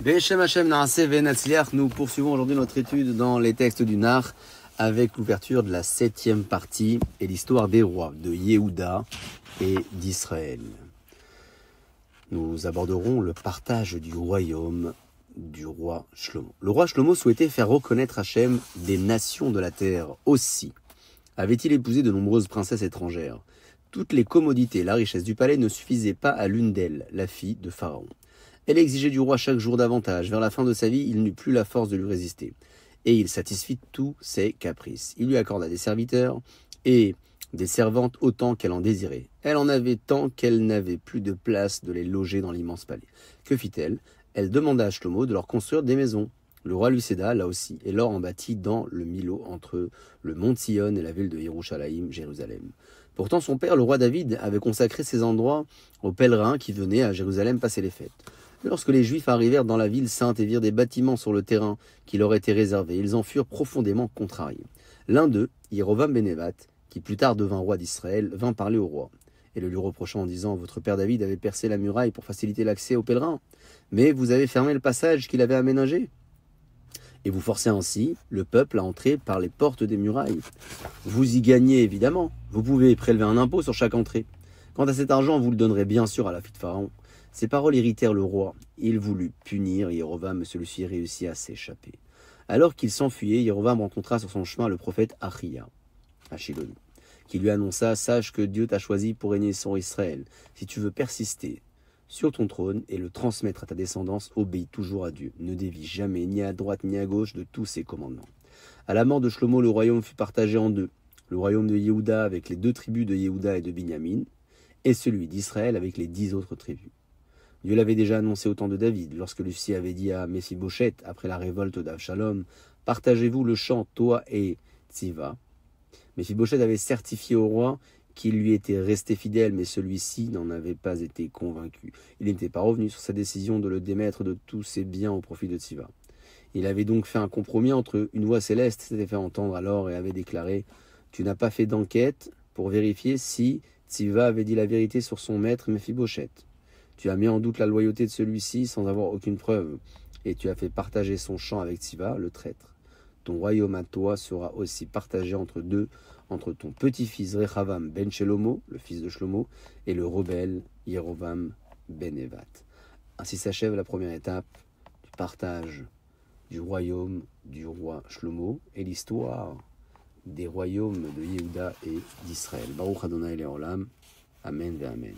Beshem Hashem Naaseh Venatzliach, nous poursuivons aujourd'hui notre étude dans les textes du Nar avec l'ouverture de la 7e partie et l'histoire des rois de Yehuda et d'Israël. Nous aborderons le partage du royaume du roi Shlomo. Le roi Shlomo souhaitait faire reconnaître Hachem des nations de la terre aussi. Avait-il épousé de nombreuses princesses étrangères? Toutes les commodités et la richesse du palais ne suffisaient pas à l'une d'elles, la fille de Pharaon. Elle exigeait du roi chaque jour davantage. Vers la fin de sa vie, il n'eut plus la force de lui résister. Et il satisfit tous ses caprices. Il lui accorda des serviteurs et des servantes autant qu'elle en désirait. Elle en avait tant qu'elle n'avait plus de place de les loger dans l'immense palais. Que fit-elle? Elle demanda à Shlomo de leur construire des maisons. Le roi lui céda, là aussi, et leur en bâtit dans le Milo, entre le mont Sion et la ville de Yerushalayim, Jérusalem. Pourtant, son père, le roi David, avait consacré ces endroits aux pèlerins qui venaient à Jérusalem passer les fêtes. Lorsque les Juifs arrivèrent dans la ville sainte et virent des bâtiments sur le terrain qui leur était réservé, ils en furent profondément contrariés. L'un d'eux, Yerovam ben Nevat, qui plus tard devint roi d'Israël, vint parler au roi, et le lui reprochant en disant « Votre père David avait percé la muraille pour faciliter l'accès aux pèlerins, mais vous avez fermé le passage qu'il avait aménagé. Et vous forcez ainsi le peuple à entrer par les portes des murailles. Vous y gagnez évidemment, vous pouvez prélever un impôt sur chaque entrée. Quant à cet argent, vous le donnerez bien sûr à la fille de Pharaon. » Ces paroles irritèrent le roi. Il voulut punir Yerovam, mais celui-ci réussit à s'échapper. Alors qu'il s'enfuyait, Yerovam rencontra sur son chemin le prophète Achia, à Shiloh, qui lui annonça « Sache que Dieu t'a choisi pour régner sur Israël. Si tu veux persister sur ton trône et le transmettre à ta descendance, obéis toujours à Dieu. Ne dévie jamais ni à droite ni à gauche de tous ses commandements. » À la mort de Shlomo, le royaume fut partagé en deux. Le royaume de Yehuda avec les 2 tribus de Yehuda et de Binyamin, et celui d'Israël avec les 10 autres tribus. Dieu l'avait déjà annoncé au temps de David, lorsque Lucie avait dit à Méphibosheth, après la révolte d'Avshalom, « Partagez-vous le champ, toi et Tziva ?» Méphibosheth avait certifié au roi qu'il lui était resté fidèle, mais celui-ci n'en avait pas été convaincu. Il n'était pas revenu sur sa décision de le démettre de tous ses biens au profit de Tziva. Il avait donc fait un compromis entre une voix céleste s'était fait entendre alors et avait déclaré « Tu n'as pas fait d'enquête pour vérifier si Tziva avait dit la vérité sur son maître Méphibosheth. Tu as mis en doute la loyauté de celui-ci sans avoir aucune preuve, et tu as fait partager son champ avec Tziva, le traître. Ton royaume à toi sera aussi partagé entre deux, entre ton petit-fils Rechavam ben Shelomo, le fils de Shlomo, et le rebelle Yerovam ben Nevat. » Ainsi s'achève la première étape du partage du royaume du roi Shlomo et l'histoire des royaumes de Yehuda et d'Israël. Baruch Adonai Leolam. Amen ve Amen.